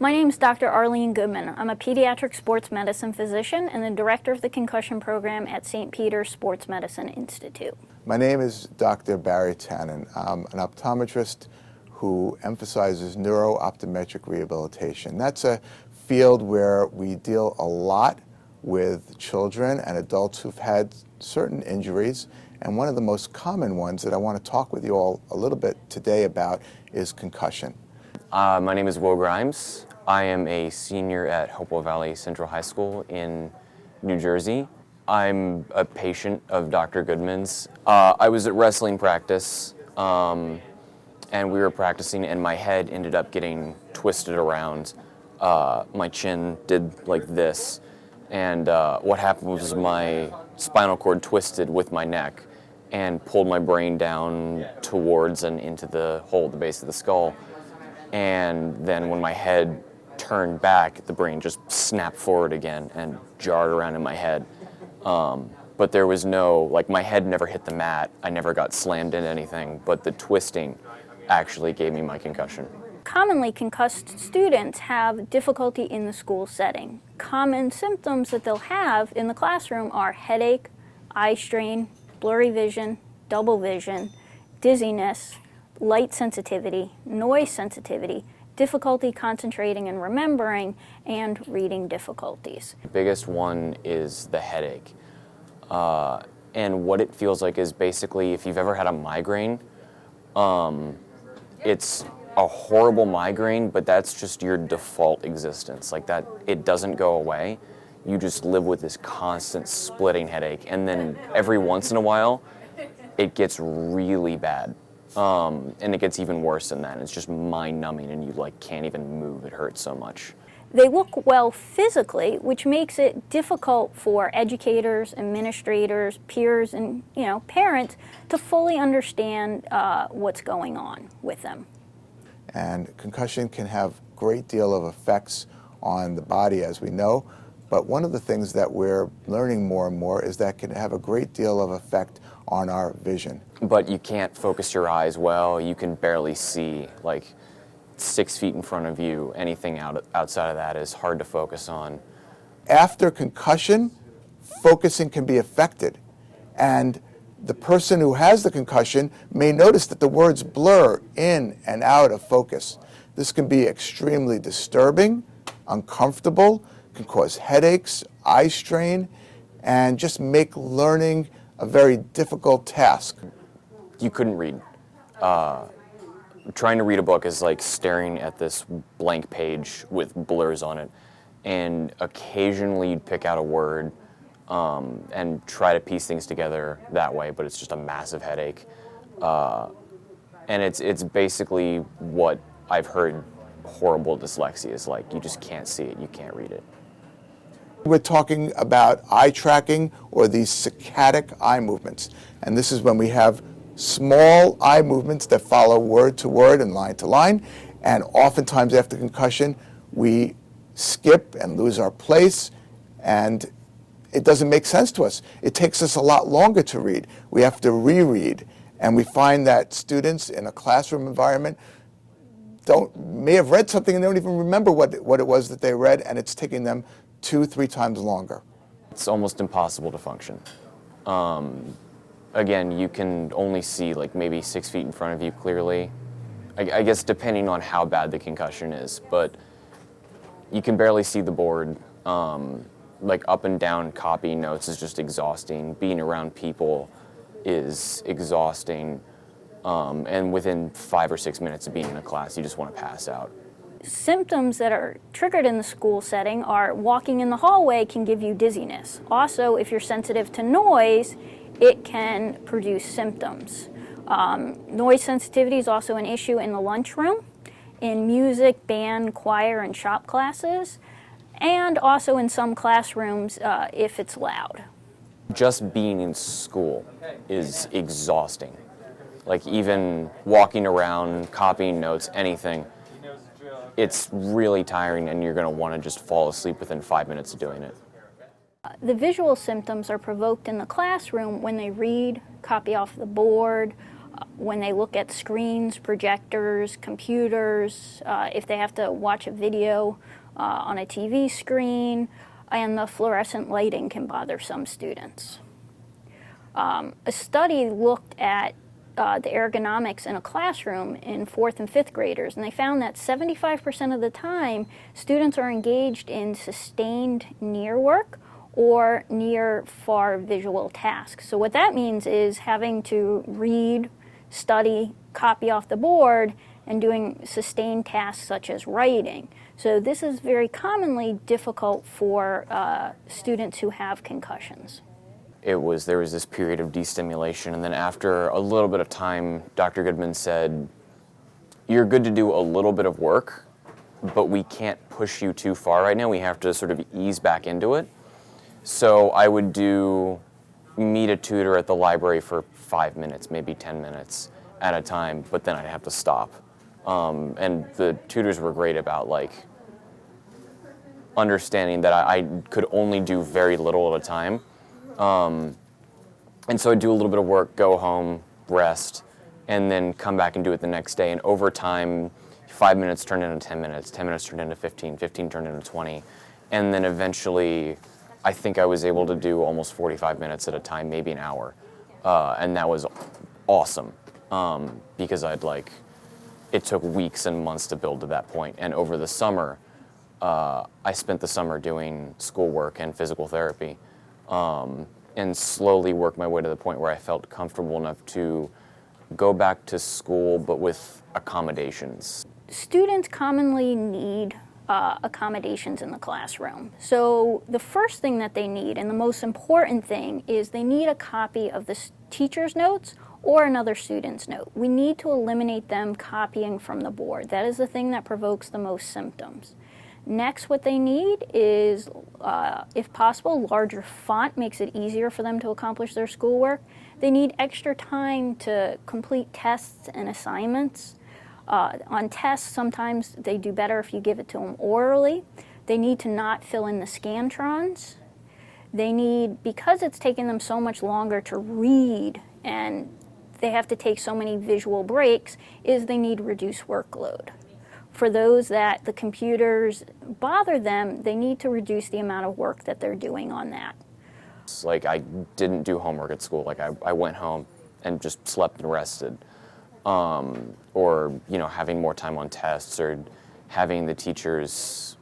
My name is Dr. Arlene Goodman. I'm a pediatric sports medicine physician and the director of the concussion program at St. Peter's Sports Medicine Institute. My name is Dr. Barry Tannen. I'm an optometrist who emphasizes NeuroOptometric Rehabilitation. That's a field where we deal a lot with children and adults who've had certain injuries, and one of the most common ones that I want to talk with you all a little bit today about is concussion. My name is Will Grimes. I am a senior at Hopewell Valley Central High School in New Jersey. I'm a patient of Dr. Goodman's. I was at wrestling practice and we were practicing and my head ended up getting twisted around. My chin did like this, and what happened was my spinal cord twisted with my neck and pulled my brain down towards and into the hole at the base of the skull. And then when my head turned back, the brain just snapped forward again and jarred around in my head. But there was no, my head never hit the mat. I never got slammed into anything, but the twisting actually gave me my concussion. Commonly, concussed students have difficulty in the school setting. Common symptoms that they'll have in the classroom are headache, eye strain, blurry vision, double vision, dizziness, light sensitivity, noise sensitivity, difficulty concentrating and remembering, and reading difficulties. The biggest one is the headache. And what it feels like is basically if you've ever had a migraine, it's a horrible migraine, but that's just your default existence. That it doesn't go away. You just live with this constant splitting headache, and then every once in a while, it gets really bad. And it gets even worse than that. It's just mind-numbing, and you can't even move. It hurts so much. They look well physically, which makes it difficult for educators, administrators, peers, and parents to fully understand what's going on with them. And concussion can have a great deal of effects on the body, as we know, but one of the things that we're learning more and more is that it can have a great deal of effect on our vision. But you can't focus your eyes well. You can barely see, 6 feet in front of you. Anything outside of that is hard to focus on. After concussion, focusing can be affected, and the person who has the concussion may notice that the words blur in and out of focus. This can be extremely disturbing, uncomfortable, can cause headaches, eye strain, and just make learning a very difficult task. You couldn't read. Trying to read a book is like staring at this blank page with blurs on it, and occasionally you'd pick out a word and try to piece things together that way, but it's just a massive headache. And it's basically what I've heard horrible dyslexia is like. You just can't see it, you can't read it. We're talking about eye tracking, or these saccadic eye movements. And this is when we have small eye movements that follow word to word and line to line. And oftentimes after concussion, we skip and lose our place, and it doesn't make sense to us. It takes us a lot longer to read. We have to reread. And we find that students in a classroom environment may have read something and they don't even remember what it was that they read, and it's taking them 2-3 times longer. It's almost impossible to function. Again, you can only see maybe 6 feet in front of you clearly. I guess depending on how bad the concussion is, but you can barely see the board. Up and down copying notes is just exhausting. Being around people is exhausting. And within 5 or 6 minutes of being in a class, you just want to pass out. Symptoms that are triggered in the school setting are walking in the hallway can give you dizziness. Also, if you're sensitive to noise, it can produce symptoms. Noise sensitivity is also an issue in the lunchroom, in music, band, choir, and shop classes, and also in some classrooms if it's loud. Just being in school is exhausting. Even walking around, copying notes, anything, it's really tiring, and you're going to want to just fall asleep within 5 minutes of doing it. The visual symptoms are provoked in the classroom when they read, copy off the board, when they look at screens, projectors, computers, if they have to watch a video on a TV screen, and the fluorescent lighting can bother some students. A study looked at the ergonomics in a classroom in 4th and 5th graders, and they found that 75% of the time, students are engaged in sustained near work or near far visual tasks. So what that means is having to read, study, copy off the board, and doing sustained tasks such as writing. So this is very commonly difficult for students who have concussions. There was this period of destimulation, and then after a little bit of time, Dr. Goodman said, "You're good to do a little bit of work, but we can't push you too far right now. We have to sort of ease back into it." So I would meet a tutor at the library for 5 minutes, maybe 10 minutes at a time, but then I'd have to stop. And the tutors were great about understanding that I could only do very little at a time. And so I'd do a little bit of work, go home, rest, and then come back and do it the next day. And over time, 5 minutes turned into 10 minutes, 10 minutes turned into 15, 15 turned into 20. And then eventually, I think I was able to do almost 45 minutes at a time, maybe an hour. And that was awesome, because it took weeks and months to build to that point. And over the summer, I spent the summer doing schoolwork and physical therapy. And slowly worked my way to the point where I felt comfortable enough to go back to school, but with accommodations. Students commonly need accommodations in the classroom. So the first thing that they need, and the most important thing, is they need a copy of the teacher's notes or another student's note. We need to eliminate them copying from the board. That is the thing that provokes the most symptoms. Next, what they need is, if possible, larger font makes it easier for them to accomplish their schoolwork. They need extra time to complete tests and assignments. On tests, sometimes they do better if you give it to them orally. They need to not fill in the scantrons. They need, because it's taking them so much longer to read and they have to take so many visual breaks, they need reduced workload. For those that the computers bother them, they need to reduce the amount of work that they're doing on that. It's I didn't do homework at school. I went home and just slept and rested. Or, having more time on tests, or having the teachers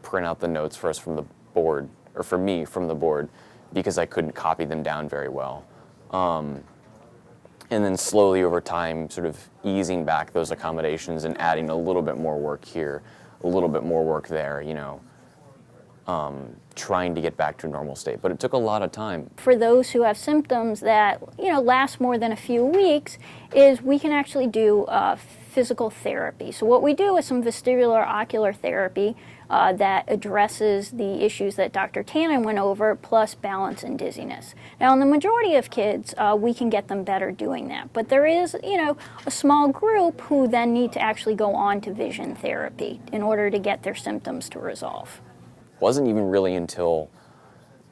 print out the notes for us from the board, or for me from the board, because I couldn't copy them down very well. And then slowly over time, sort of easing back those accommodations and adding a little bit more work here, a little bit more work there, trying to get back to a normal state. But it took a lot of time. For those who have symptoms that, last more than a few weeks, we can actually do physical therapy. So what we do is some vestibular ocular therapy that addresses the issues that Dr. Tannen went over, plus balance and dizziness. Now, in the majority of kids, we can get them better doing that. But there is, a small group who then need to actually go on to vision therapy in order to get their symptoms to resolve. It wasn't even really until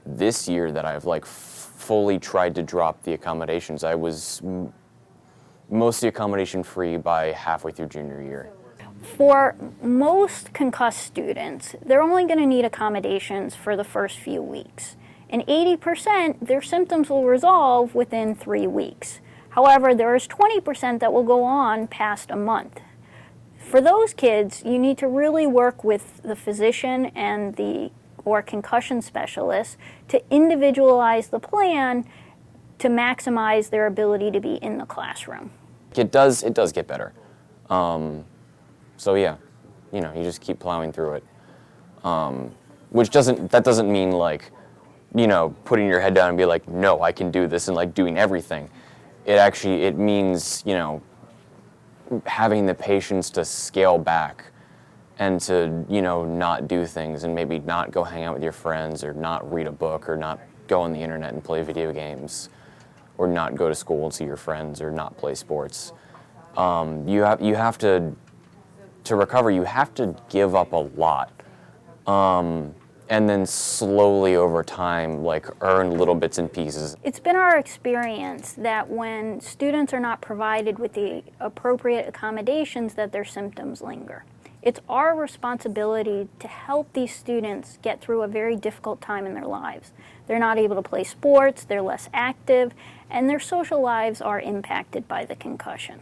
this year that I've fully tried to drop the accommodations. I was mostly accommodation free by halfway through junior year. For most concussed students, they're only going to need accommodations for the first few weeks. And 80%, their symptoms will resolve within 3 weeks. However, there is 20% that will go on past a month. For those kids, you need to really work with the physician and or concussion specialist to individualize the plan to maximize their ability to be in the classroom. It does get better. So yeah, you just keep plowing through it. That doesn't mean putting your head down and be no, I can do this, and doing everything. It means, having the patience to scale back and to, not do things, and maybe not go hang out with your friends, or not read a book, or not go on the internet and play video games, or not go to school and see your friends, or not play sports. You have to recover, you have to give up a lot. and then slowly over time, like, earn little bits and pieces. It's been our experience that when students are not provided with the appropriate accommodations, that their symptoms linger. It's our responsibility to help these students get through a very difficult time in their lives. They're not able to play sports, they're less active, and their social lives are impacted by the concussion.